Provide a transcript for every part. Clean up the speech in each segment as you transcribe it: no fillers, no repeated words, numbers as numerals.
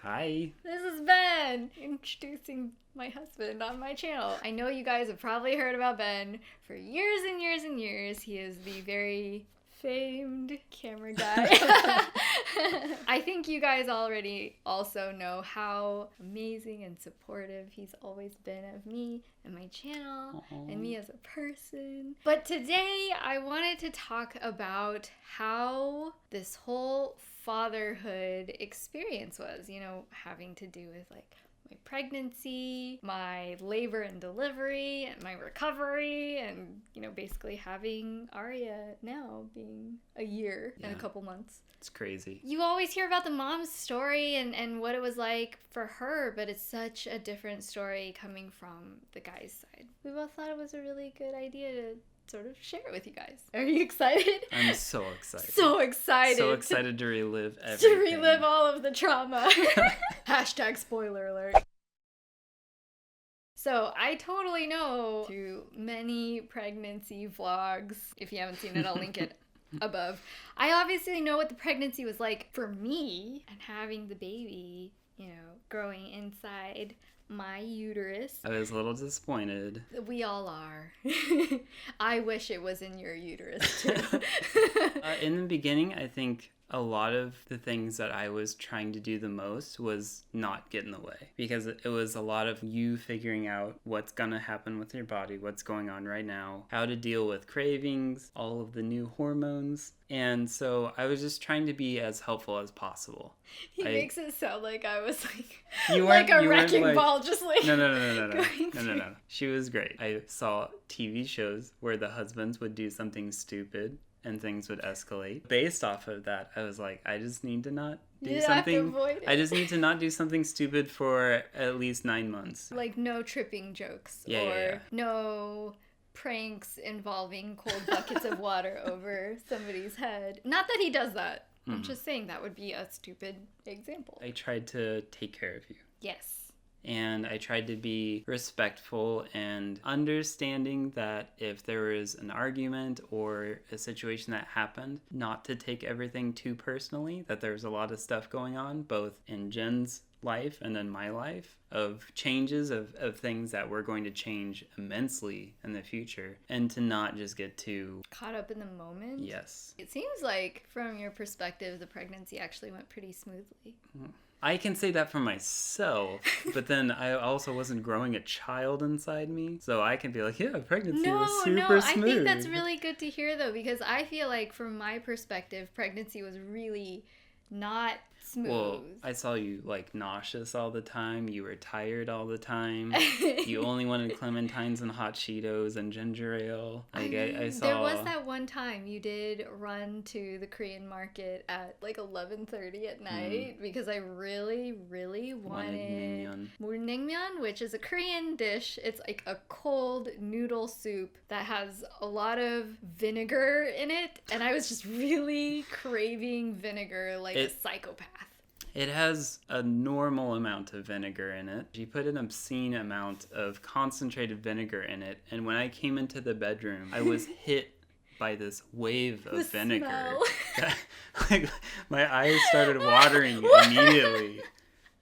Hi. This is Ben, introducing my husband on my channel. I know you guys have probably heard about Ben for years and years and years. He is the very famed camera guy. I think you guys already also know how amazing and supportive he's always been of me and my channel and me as a person. But today I wanted to talk about how this whole fatherhood experience was, having to do with like my pregnancy, my labor and delivery, and my recovery, and, basically having Aria now being a year and a couple months. It's crazy. You always hear about the mom's story and what it was like for her, but it's such a different story coming from the guy's side. We both thought it was a really good idea to sort of share it with you guys. Are you excited? I'm so excited. So excited. So excited to relive everything. To relive all of the trauma. Hashtag spoiler alert. So I totally know through many pregnancy vlogs, if you haven't seen it, I'll link it above. I obviously know what the pregnancy was like for me and having the baby, growing inside my uterus. I was a little disappointed. We all are. I wish it was in your uterus too. In the beginning, I think a lot of the things that I was trying to do the most was not get in the way, because it was a lot of you figuring out what's gonna happen with your body, what's going on right now, how to deal with cravings, all of the new hormones. And so I was just trying to be as helpful as possible. He makes it sound like I was like you like a wrecking ball, just like No. She was great. I saw TV shows where the husbands would do something stupid and things would escalate. Based off of that, I was like, I just need to not do something. I just need to not do something stupid for at least 9 months. Like no tripping jokes or no pranks involving cold buckets of water over somebody's head. Not that he does that. I'm just saying that would be a stupid example. I tried to take care of you. Yes. And I tried to be respectful and understanding that if there was an argument or a situation that happened, not to take everything too personally, that there's a lot of stuff going on, both in Jen's life and in my life, of changes of things that we're going to change immensely in the future, and to not just get too caught up in the moment. Yes. It seems like from your perspective, the pregnancy actually went pretty smoothly. I can say that for myself, but then I also wasn't growing a child inside me, so I can be like, yeah, pregnancy was super smooth. I think that's really good to hear, though, because I feel like from my perspective, pregnancy was really not smooth. Well, I saw you nauseous all the time. You were tired all the time. You only wanted clementines and hot Cheetos and ginger ale. I saw. There was that one time you did run to the Korean market at 11:30 at night because I really, really wanted mulnaengmyeon, which is a Korean dish. It's like a cold noodle soup that has a lot of vinegar in it, and I was just really craving vinegar like a psychopath. It has a normal amount of vinegar in it. She put an obscene amount of concentrated vinegar in it, and when I came into the bedroom, I was hit by this wave of vinegar. My eyes started watering immediately.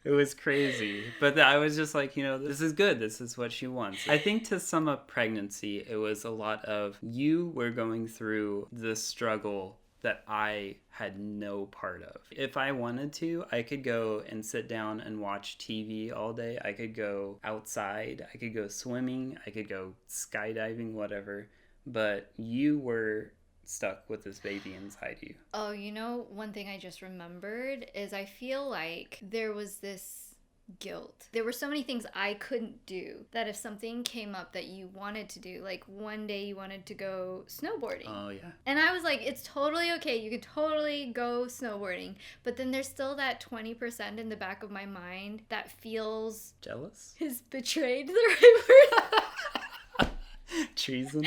It was crazy. But I was just like, this is good. This is what she wants. I think to sum up pregnancy, it was a lot of you were going through the struggle that I had no part of. If I wanted to, I could go and sit down and watch TV all day. I could go outside. I could go swimming. I could go skydiving, whatever. But you were stuck with this baby inside you. Oh, one thing I just remembered is I feel like there was this guilt. There were so many things I couldn't do that if something came up that you wanted to do, like one day you wanted to go snowboarding. Oh, yeah. And I was like, it's totally okay. You could totally go snowboarding. But then there's still that 20% in the back of my mind that feels... Jealous? Is betrayed the right word? Treason?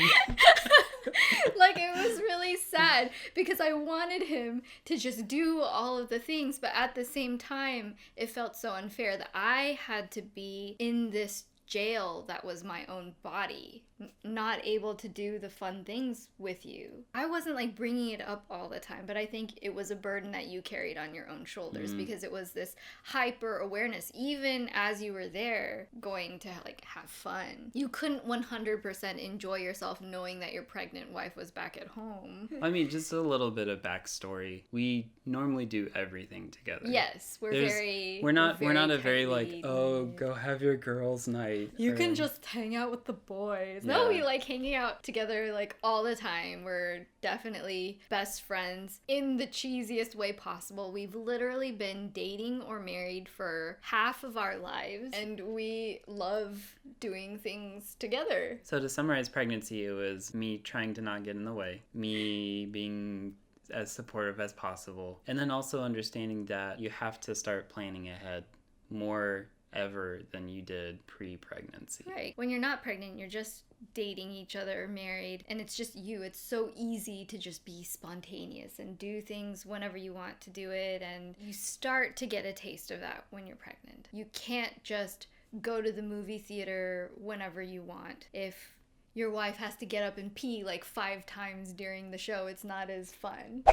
It was really sad because I wanted him to just do all of the things, but at the same time, it felt so unfair that I had to be in this jail that was my own body, not able to do the fun things with you. I wasn't like bringing it up all the time, but I think it was a burden that you carried on your own shoulders because it was this hyper awareness. Even as you were there going to like have fun, you couldn't 100% enjoy yourself knowing that your pregnant wife was back at home. I mean, just a little bit of backstory. We normally do everything together. Yes, we're not a very like, oh, go have your girls' night. You can just hang out with the boys. Yeah. No, we like hanging out together like all the time. We're definitely best friends in the cheesiest way possible. We've literally been dating or married for half of our lives, and we love doing things together. So to summarize pregnancy, it was me trying to not get in the way, me being as supportive as possible, and then also understanding that you have to start planning ahead more ever than you did pre-pregnancy. Right. When you're not pregnant, you're just dating each other or married, and it's just you. It's so easy to just be spontaneous and do things whenever you want to do it, and you start to get a taste of that when you're pregnant. You can't just go to the movie theater whenever you want. If your wife has to get up and pee like 5 times during the show, it's not as fun.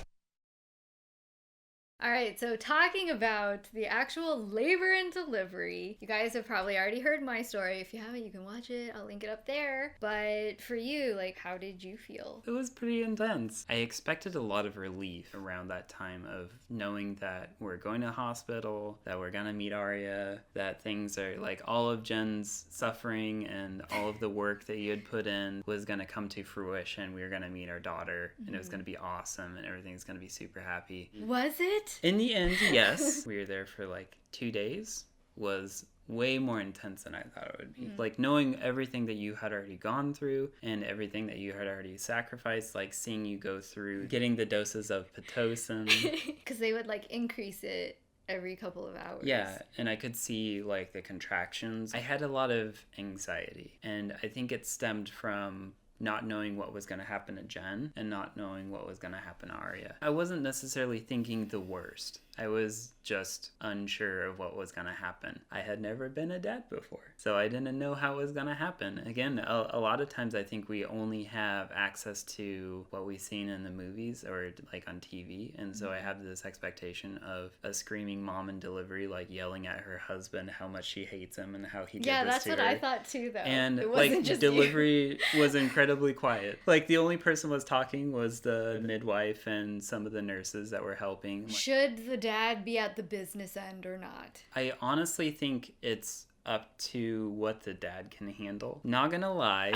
All right, so talking about the actual labor and delivery, you guys have probably already heard my story. If you haven't, you can watch it. I'll link it up there. But for you, like, how did you feel? It was pretty intense. I expected a lot of relief around that time of knowing that we're going to the hospital, that we're gonna meet Aria, that things are like all of Jen's suffering and all of the work that you had put in was gonna come to fruition. We were gonna meet our daughter, and it was gonna be awesome, and everything's gonna be super happy. Was it? In the end, yes. We were there for like 2 days. Was way more intense than I thought it would be. Like knowing everything that you had already gone through and everything that you had already sacrificed, like seeing you go through getting the doses of Pitocin. Because they would like increase it every couple of hours. Yeah, and I could see like the contractions. I had a lot of anxiety, and I think it stemmed from not knowing what was going to happen to Jen and not knowing what was going to happen to Aria. I wasn't necessarily thinking the worst. I was just unsure of what was going to happen. I had never been a dad before, so I didn't know how it was going to happen. Again, a lot of times I think we only have access to what we've seen in the movies or like on TV, and so I have this expectation of a screaming mom in delivery, like yelling at her husband how much she hates him and how he did this to her. Yeah, that's what I thought too, though. And it wasn't like just delivery was incredibly quiet. Like the only person was talking was the midwife and some of the nurses that were helping. Should the dad be at the business end or not? I honestly think it's up to what the dad can handle. Not gonna lie,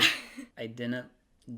I didn't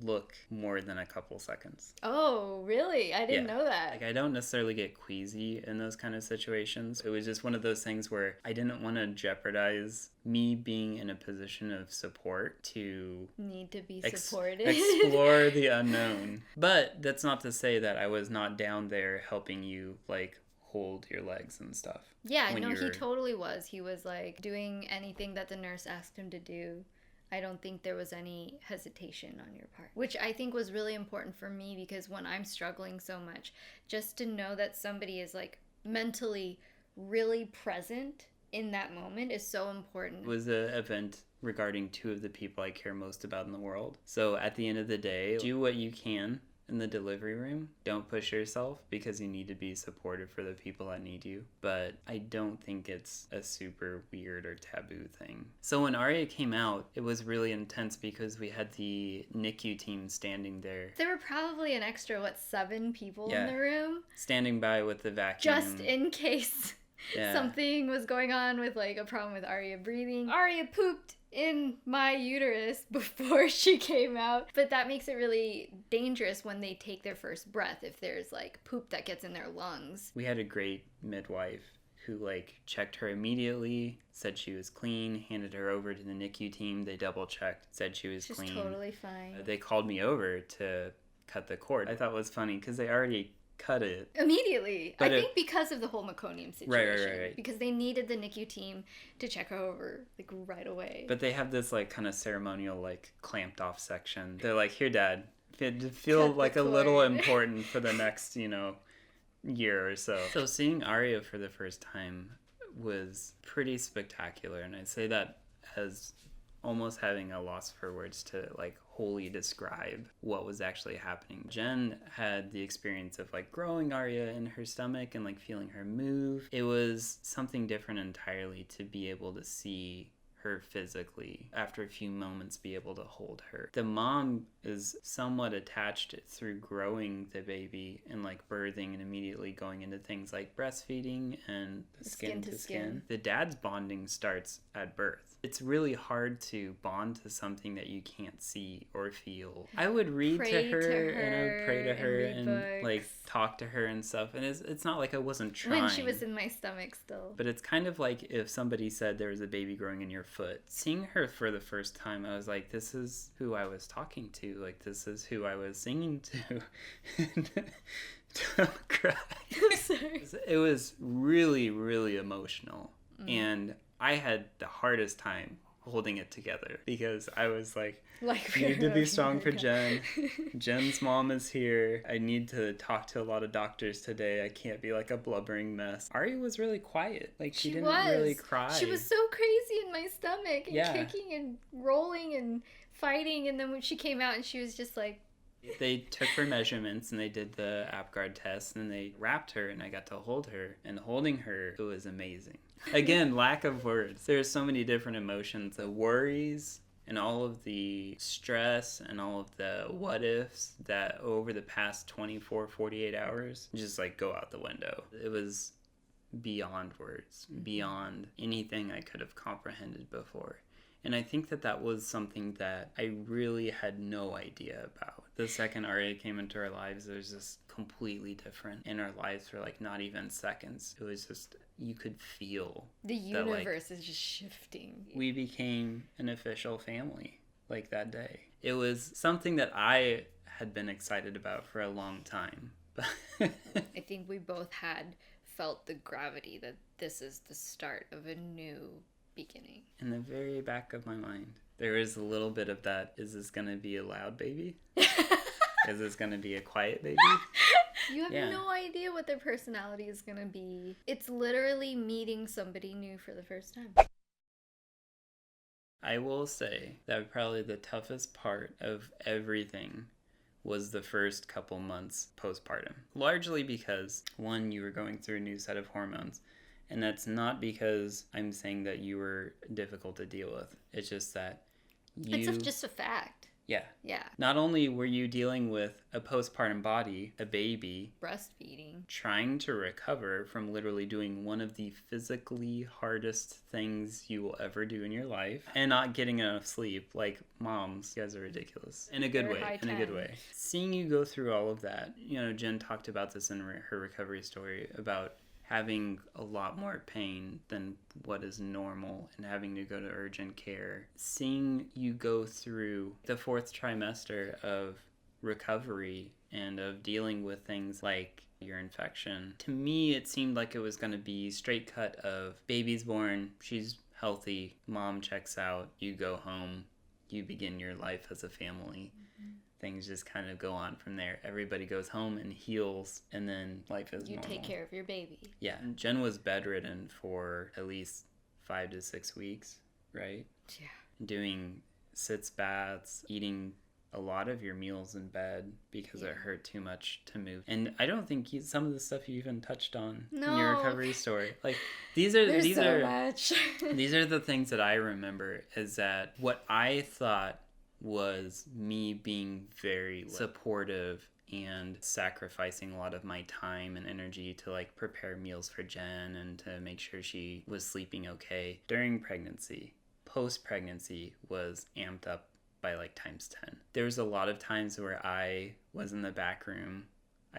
look more than a couple seconds. Oh, really? I didn't know that. Like I don't necessarily get queasy in those kind of situations. It was just one of those things where I didn't want to jeopardize me being in a position of support to need to be supported. Explore the unknown. But that's not to say that I was not down there helping you like hold your legs and stuff. Yeah, no, he totally was. He was like doing anything that the nurse asked him to do. I don't think there was any hesitation on your part, which I think was really important for me because when I'm struggling so much, just to know that somebody is like mentally really present in that moment is so important. It was an event regarding 2 of the people I care most about in the world. So at the end of the day, do what you can in the delivery room. Don't push yourself because you need to be supportive for the people that need you. But I don't think it's a super weird or taboo thing. So when Aria came out, it was really intense because we had the NICU team standing there. There were probably an extra, 7 people in the room? Standing by with the vacuum. Just in case something was going on with like a problem with Aria breathing. Aria pooped in my uterus before she came out, but that makes it really dangerous when they take their first breath if there's like poop that gets in their lungs. We had a great midwife who like checked her immediately, said she was clean, handed her over to the NICU team. They double checked, said she was clean. She's totally fine. They called me over to cut the cord. I thought it was funny because they already cut it immediately. I think because of the whole meconium situation. Right. Because they needed the NICU team to check her over like right away. But they have this like kind of ceremonial like clamped off section. They're like, here, Dad, feel like a little important for the next year or so. So seeing Aria for the first time was pretty spectacular, and I say that as almost having a loss for words to like wholly describe what was actually happening. Jen had the experience of like growing Arya in her stomach and like feeling her move. It was something different entirely to be able to see her physically, after a few moments be able to hold her. The mom is somewhat attached through growing the baby and like birthing and immediately going into things like breastfeeding and skin to skin. The dad's bonding starts at birth. It's really hard to bond to something that you can't see or feel. I would read to her and I would pray to her and like talk to her and stuff. And it's not like I wasn't trying. When she was in my stomach still. But it's kind of like if somebody said there was a baby growing in your foot. Seeing her for the first time, I was like, this is who I was talking to. Like, this is who I was singing to. Don't cry. I'm sorry. It was really, really emotional. And I had the hardest time holding it together because I was like I need to be strong for Jen. Jen's mom is here. I need to talk to a lot of doctors today. I can't be like a blubbering mess. Ari was really quiet. Like she didn't really cry. She was so crazy in my stomach and kicking and rolling and fighting. And then when she came out and she was just like, they took her measurements and they did the APGAR test and they wrapped her and I got to hold her. And holding her, it was amazing. Again, lack of words. There's so many different emotions. The worries and all of the stress and all of the what ifs that over the past 24, 48 hours just like go out the window. It was beyond words, beyond anything I could have comprehended before. And I think that that was something that I really had no idea about. The second Arya came into our lives, it was just completely different. And our lives were like not even seconds. It was just, you could feel the universe is just shifting. We became an official family like that day. It was something that I had been excited about for a long time. I think we both had felt the gravity that this is the start of a new beginning. In the very back of my mind, there is a little bit of that, is this going to be a loud baby? Is this going to be a quiet baby? You have no idea what their personality is going to be. It's literally meeting somebody new for the first time. I will say that probably the toughest part of everything was the first couple months postpartum. Largely because, one, you were going through a new set of hormones. And that's not because I'm saying that you were difficult to deal with. It's just that it's just a fact. Yeah. Yeah. Not only were you dealing with a postpartum body, a baby, breastfeeding, trying to recover from literally doing one of the physically hardest things you will ever do in your life, and not getting enough sleep. Like, moms, you guys are ridiculous. In a good way. In a good way. Seeing you go through all of that, you know, Jen talked about this in her recovery story about having a lot more pain than what is normal and having to go to urgent care. Seeing you go through the 4th trimester of recovery and of dealing with things like your infection, to me it seemed like it was going to be straight cut of baby's born, she's healthy, mom checks out, you go home, you begin your life as a family. Things just kind of go on from there. Everybody goes home and heals, and then life is normal. You take care of your baby. Yeah. Jen was bedridden for at least 5 to 6 weeks, right? Yeah. Doing sitz baths, eating a lot of your meals in bed because it hurt too much to move. And I don't think some of the stuff you even touched on in your recovery story. Like these are There's so much. These are the things that I remember, is that what I thought was me being very supportive and sacrificing a lot of my time and energy to like prepare meals for Jen and to make sure she was sleeping okay during pregnancy. Post-pregnancy was amped up by like times 10. There was a lot of times where I was in the back room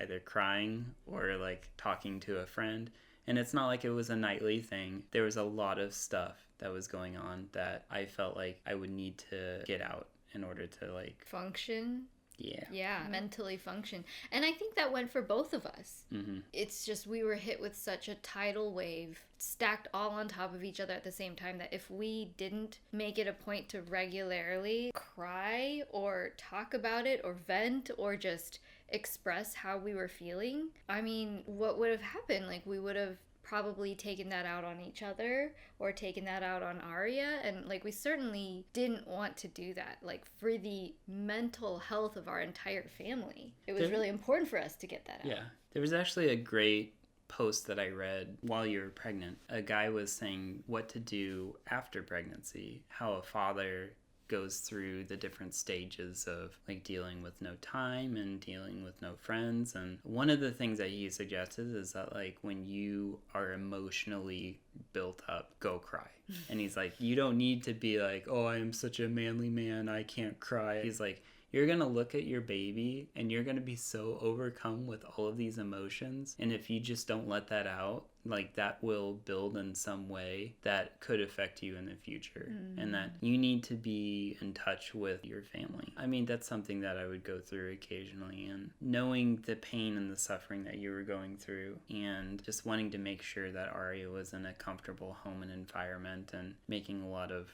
either crying or like talking to a friend, and it's not like it was a nightly thing. There was a lot of stuff that was going on that I felt like I would need to get out in order to like function. Yeah, mentally function. And I think that went for both of us. Mm-hmm. It's just we were hit with such a tidal wave, stacked all on top of each other at the same time, that if we didn't make it a point to regularly cry or talk about it or vent or just express how we were feeling, I mean, what would have happened? Like, we would have probably taken that out on each other or taken that out on Arya, and like we certainly didn't want to do that. Like for the mental health of our entire family, it was really important for us to get that out. Yeah, there was actually a great post that I read while you were pregnant. A guy was saying what to do after pregnancy, how a father goes through the different stages of like dealing with no time and dealing with no friends. And one of the things that he suggested is that like when you are emotionally built up, go cry. And he's like, you don't need to be like, oh, I am such a manly man, I can't cry. He's like, you're going to look at your baby and you're going to be so overcome with all of these emotions. And if you just don't let that out, like that will build in some way that could affect you in the future. And that you need to be in touch with your family. I mean, that's something that I would go through occasionally. And knowing the pain and the suffering that you were going through and just wanting to make sure that Arya was in a comfortable home and environment and making a lot of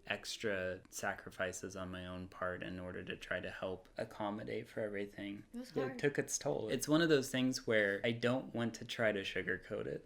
extra sacrifices on my own part in order to try to help accommodate for everything. It took its toll. It's one of those things where I don't want to try to sugarcoat it.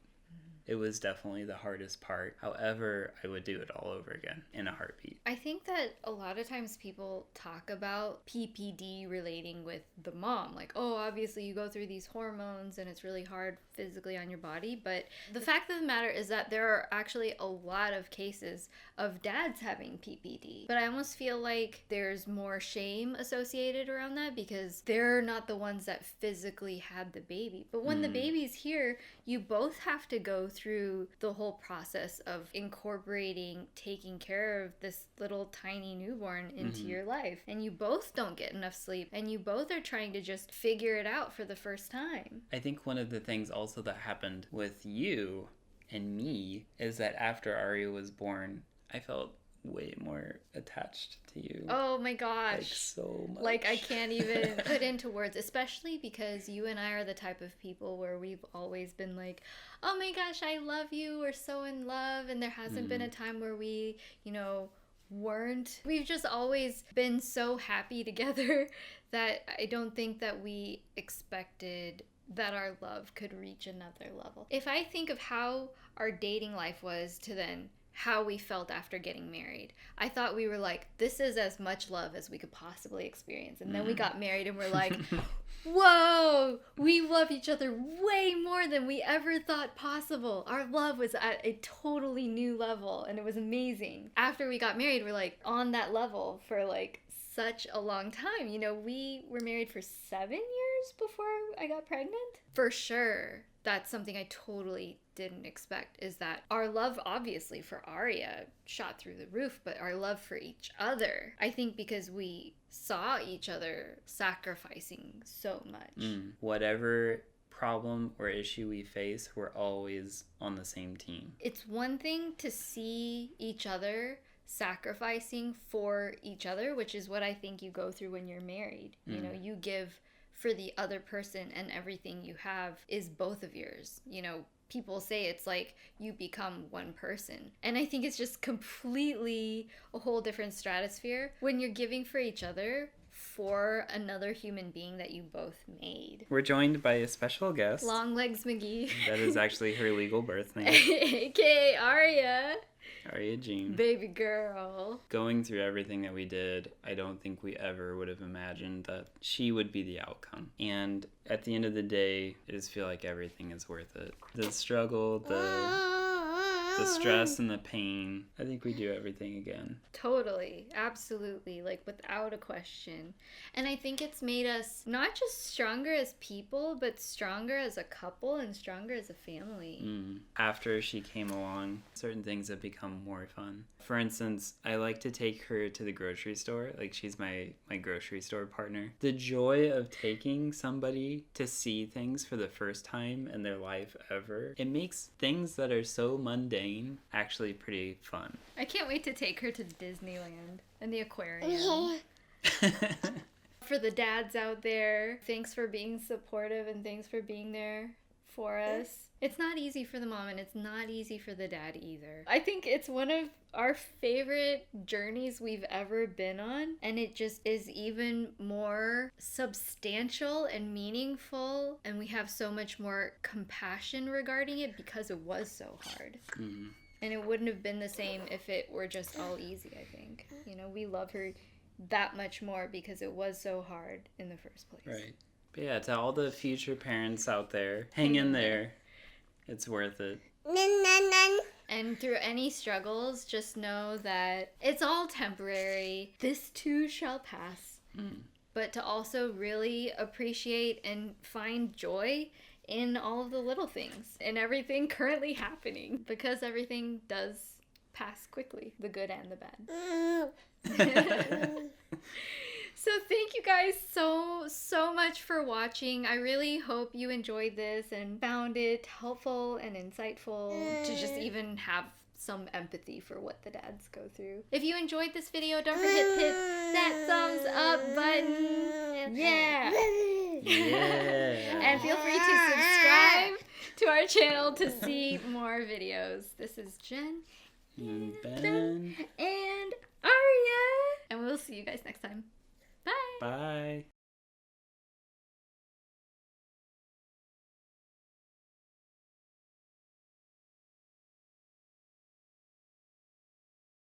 It was definitely the hardest part. However, I would do it all over again in a heartbeat. I think that a lot of times people talk about PPD relating with the mom. Like, oh, obviously you go through these hormones and it's really hard physically on your body. But the fact of the matter is that there are actually a lot of cases of dads having PPD. But I almost feel like there's more shame associated around that because they're not the ones that physically had the baby. But when the baby's here, you both have to go through the whole process of incorporating, taking care of this little tiny newborn into your life. And you both don't get enough sleep and you both are trying to just figure it out for the first time. I think one of the things also that happened with you and me is that after Arya was born, I felt way more attached to you. Oh my gosh. Like so much. Like I can't even put into words, especially because you and I are the type of people where we've always been like, oh my gosh, I love you, we're so in love, and there hasn't been a time where we, weren't. We've just always been so happy together that I don't think that we expected that our love could reach another level. If I think of how our dating life was to then how we felt after getting married, I thought we were like, this is as much love as we could possibly experience. And then we got married and we're like, whoa, we love each other way more than we ever thought possible. Our love was at a totally new level and it was amazing. After we got married, we're like on that level for like such a long time. We were married for 7 years before I got pregnant. For sure. That's something I totally didn't expect, is that our love, obviously, for Arya shot through the roof, but our love for each other, I think because we saw each other sacrificing so much. Whatever problem or issue we face, we're always on the same team. It's one thing to see each other sacrificing for each other, which is what I think you go through when you're married. You give for the other person and everything you have is both of yours. People say it's like you become one person. And I think it's just completely a whole different stratosphere when you're giving for each other for another human being that you both made. We're joined by a special guest. Longlegs McGee. That is actually her legal birth name. AKA Arya. Arya Jean. Baby girl. Going through everything that we did, I don't think we ever would have imagined that she would be the outcome. And at the end of the day, I just feel like everything is worth it. The struggle, the stress and the pain. I think we do everything again. Totally. Absolutely. Like without a question. And I think it's made us not just stronger as people, but stronger as a couple and stronger as a family. After she came along, certain things have become more fun. For instance, I like to take her to the grocery store. Like she's my grocery store partner. The joy of taking somebody to see things for the first time in their life ever, it makes things that are so mundane actually pretty fun. I can't wait to take her to Disneyland and the aquarium. For the dads out there, thanks for being supportive and thanks for being there for us. It's not easy for the mom and it's not easy for the dad either. I think it's one of our favorite journeys we've ever been on, and it just is even more substantial and meaningful, and we have so much more compassion regarding it because it was so hard. Mm-hmm. And it wouldn't have been the same if it were just all easy, I think. You know, we love her that much more because it was so hard in the first place. Right. But yeah, to all the future parents out there, hang in there. It's worth it. And through any struggles, just know that it's all temporary. This too shall pass. But to also really appreciate and find joy in all of the little things and everything currently happening, because everything does pass quickly, the good and the bad. So thank you guys so much for watching. I really hope you enjoyed this and found it helpful and insightful to just even have some empathy for what the dads go through. If you enjoyed this video, don't forget to hit that thumbs up button. Yeah. And feel free to subscribe to our channel to see more videos. This is Jen, Ben, and Aria. And we'll see you guys next time. Bye. Bye.